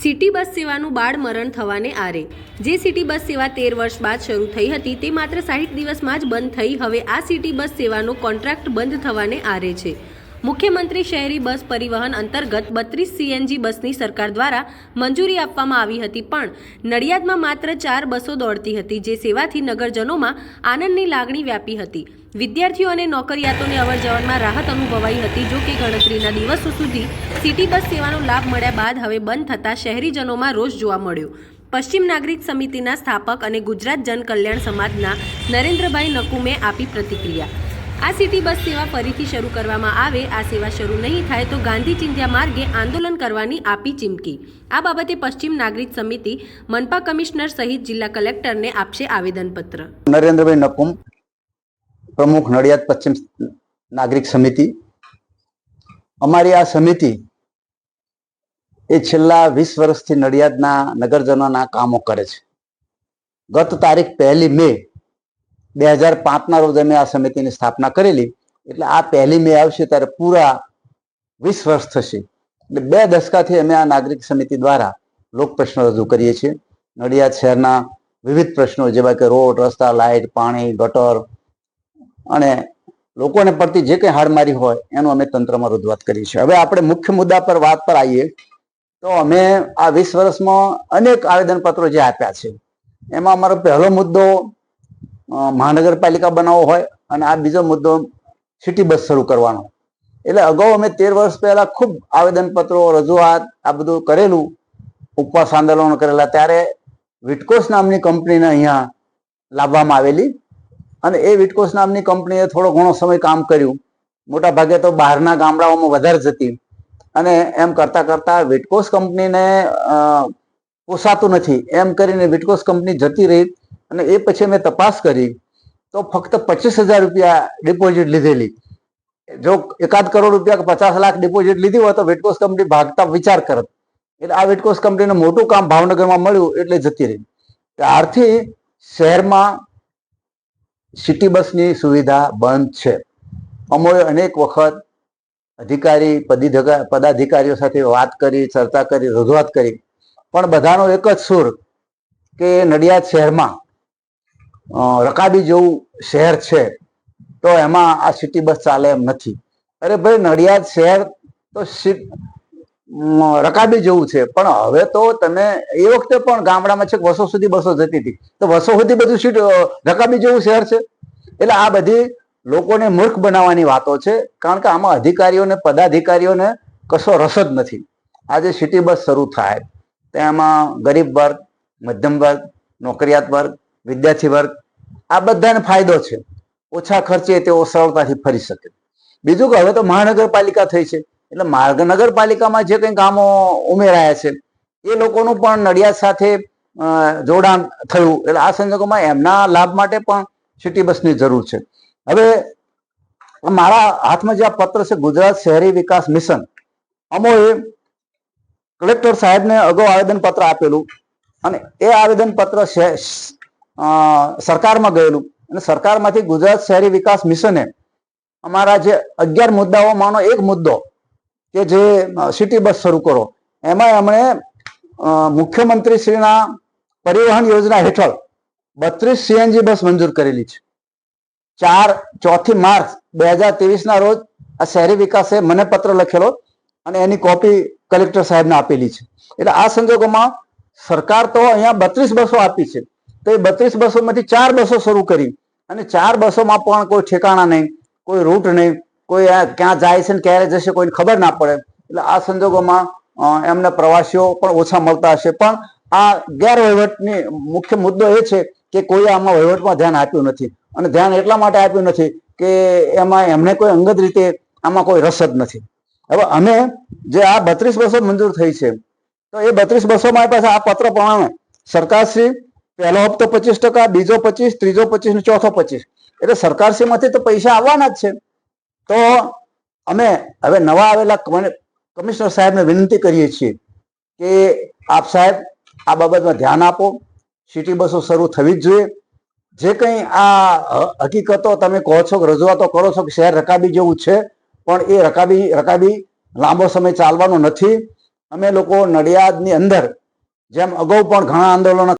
City bus સેવાનું બાળમરણ થવાને આરે। જે સિટી બસ સેવા 13 વર્ષ બાદ શરૂ થઈ હતી તે માત્ર 60 દિવસમાં જ બંધ થઈ હવે આ સિટી બસ સેવાનો કોન્ટ્રાક્ટ બંધ થવાને આરે છે। મુખ્યમંત્રી શહેરી બસ પરિવહન અંતર્ગત 32 સીએનજી બસની સરકાર દ્વારા મંજૂરી આપવામાં આવી હતી, પણ નડિયાદમાં માત્ર 4 બસો દોડતી હતી, જે સેવાથી નગરજનોમાં આનંદની લાગણી વ્યાપી હતી। વિદ્યાર્થીઓ અને નોકરિયાતોને અવરજવરમાં રાહત અનુભવાઈ હતી। જો કે ગણતરીના દિવસો સુધી સિટી બસ સેવાનો લાભ મળ્યા બાદ હવે બંધ થતાં શહેરીજનોમાં રોષ જોવા મળ્યો। પશ્ચિમ નાગરિક સમિતિના સ્થાપક અને ગુજરાત જનકલ્યાણ સમાજના નરેન્દ્રભાઈ નકુમે આપી પ્રતિક્રિયા। આ સિટી બસ સેવા ફરીથી શરૂ કરવામાં આવે, આ સેવા શરૂ નહીં થાય તો ગાંધી ચિંધ્યા માર્ગે આંદોલન કરવાની આપી ચીમકી। આ બાબતે પશ્ચિમ નાગરિક સમિતિ મનપા કમિશનર સહિત જિલ્લા કલેક્ટરને આપશે આવેદનપત્ર। નરેન્દ્રભાઈ નકુમ, પ્રમુખ નડિયાદ પશ્ચિમ નાગરિક સમિતિ। અમારી આ સમિતિ એ છેલ્લા 20 વર્ષથી નડિયાદના નગરજનોના કામો કરે છે। ગત તારીખ 1 મે 2005ના રોજ અમે આ સમિતિની સ્થાપના કરેલી, એટલે આ 1 મે આવશે ત્યારે પૂરા 20 વર્ષ થશે। એટલે 2 દશકાથી અમે આ નાગરિક સમિતિ દ્વારા લોક પ્રશ્નો રજૂ કરીએ છીએ। નડિયાદ શહેરના વિવિધ પ્રશ્નો જેવા કે રોડ, રસ્તા, લાઇટ, પાણી, ગટર અને લોકોને પડતી જે કંઈ હાડમારી હોય એનું અમે તંત્રમાં રજૂઆત કરી છે। હવે આપણે મુખ્ય મુદ્દા પર વાત પર આવીએ તો અમે આ 20 વર્ષમાં અનેક આવેદનપત્રો જે આપ્યા છે એમાં અમારો પહેલો મુદ્દો મહાનગરપાલિકા બનાવવો હોય અને આ બીજો મુદ્દો સિટી બસ શરૂ કરવાનો। એટલે અગાઉ અમે 13 વર્ષ પહેલા ખૂબ આવેદનપત્રો, રજૂઆત આ બધું કરેલું, ઉપવાસ આંદોલનો કરેલા। ત્યારે વિટકોસ નામની કંપનીને અહીંયા લાવવામાં આવેલી અને એ વિટકોસ નામની કંપનીએ થોડો ઘણો સમય કામ કર્યું। મોટા ભાગે તો બહારના ગામડાઓમાં વધારે જતી અને એમ કરતા કરતા વિટકોસ કંપનીને પોસાતું નથી એમ કરીને વિટકોસ કંપની જતી રહી અને એ પછી મેં તપાસ કરી તો ફક્ત 25,000 રૂપિયા ડિપોઝિટ લીધેલી। જો 1 કરોડ રૂપિયા કે 50 લાખ ડિપોઝિટ લીધી હોય તો વિટકોસ કંપની ભાગતા વિચાર કરત। એટલે આ વિટકોસ કંપનીને મોટું કામ ભાવનગરમાં મળ્યું એટલે જતી રહી। ત્યારથી શહેરમાં સિટી બસની સુવિધા બંધ છે। અમોએ અનેક વખત અધિકારી પદાધિકારીઓ સાથે વાત કરી, ચર્ચા કરી, રજૂઆત કરી, પણ બધાનો એક જ સૂર કે નડિયાદ શહેરમાં રકાબી જેવું શહેર છે તો એમાં આ સિટી બસ ચાલે એમ નથી। અરે ભાઈ, નડિયાદ શહેર તો રકાબી જેવું છે, પણ હવે તો તમે એ વખતે પણ ગામડામાં છે વસો સુધી બસો જતી હતી તો વસો સુધી બધું સીટ રકાબી જેવું શહેર છે। એટલે આ બધી લોકોને મૂર્ખ બનાવવાની વાતો છે, કારણ કે આમાં અધિકારીઓને પદાધિકારીઓને કશો રસ જ નથી। આજે સિટી બસ શરૂ થાય તો એમાં ગરીબ વર્ગ, મધ્યમ વર્ગ, નોકરિયાત વર્ગ, વિદ્યાર્થી વર્ગ આ બધાને ફાયદો છે। ઓછા ખર્ચે તેઓ સરળતાથી ફરી શકે। બીજું કે હવે તો મહાનગરપાલિકા થઈ છે એટલે મહાનગરપાલિકામાં જે કંઈ કામો ઉમેરાયા છે એ લોકોનું પણ નડિયાદ સાથે જોડાણ થયું। એટલે આ સંજોગોમાં એમના લાભ માટે પણ સિટી બસની જરૂર છે। હવે મારા હાથમાં જે આ પત્ર છે ગુજરાત શહેરી વિકાસ મિશન, અમોએ કલેક્ટર સાહેબને અગાઉ આવેદનપત્ર આપેલું અને એ આવેદનપત્ર સરકારમાં ગયેલું અને સરકારમાંથી ગુજરાત શહેરી વિકાસ મિશને અમારા જે 11 મુદ્દાઓમાંનો એક મુદ્દો કે જે સિટી બસ શરૂ કરો, એમાં એમણે મુખ્યમંત્રી શ્રીના પરિવહન યોજના હેઠળ 32 સીએનજી બસ મંજૂર કરેલી છે। 4 માર્ચ 2023ના રોજ આ શહેરી વિકાસે મને પત્ર લખેલો અને એની કોપી કલેક્ટર સાહેબને આપેલી છે। એટલે આ સંજોગોમાં સરકાર તો અહીંયા 32 બસો આપી છે તો એ 32 બસોમાંથી 4 બસો શરૂ કરી અને 4 બસોમાં પણ કોઈ ઠેકાણા નહીં, કોઈ રૂટ નહીં, કોઈ ક્યાં જાય છે ને ક્યારે જશે કોઈને ખબર ના પડે। એટલે આ સંજોગોમાં એમને પ્રવાસીઓ પણ ઓછા મળતા હશે। પણ આ ગેરવહીવટની મુખ્ય મુદ્દો એ છે કે કોઈ આમાં વહીવટમાં ધ્યાન આપ્યું નથી અને ધ્યાન એટલા માટે આપ્યું નથી કે એમાં એમને કોઈ અંગત રીતે આમાં કોઈ રસ જ નથી। હવે અમે જે આ 32 બસો મંજૂર થઈ છે તો એ 32 બસોમાં પાસે આ પત્ર પ્રમાણે સરકારશ્રી પહેલો હપ્તો 25%, બીજો 25%, ત્રીજો 25% ને ચોથો 25%, એટલે સરકારશ્રીમાંથી તો પૈસા આવવાના જ છે। તો અમે હવે નવા આવેલા કમિશનર સાહેબને વિનંતી કરીએ છીએ કે આપ સાહેબ આ બાબતમાં ધ્યાન આપો। સિટી બસો શરૂ થવી જ જોઈએ। જે કંઈ આ હકીકતો તમે કહો છો કે રજૂઆતો કરો છો કે શહેર રકાબી જેવું છે, પણ એ રકાબી લાંબો સમય ચાલવાનો નથી। અમે લોકો નડિયાદની અંદર જેમ અગાઉ પણ ઘણા આંદોલનો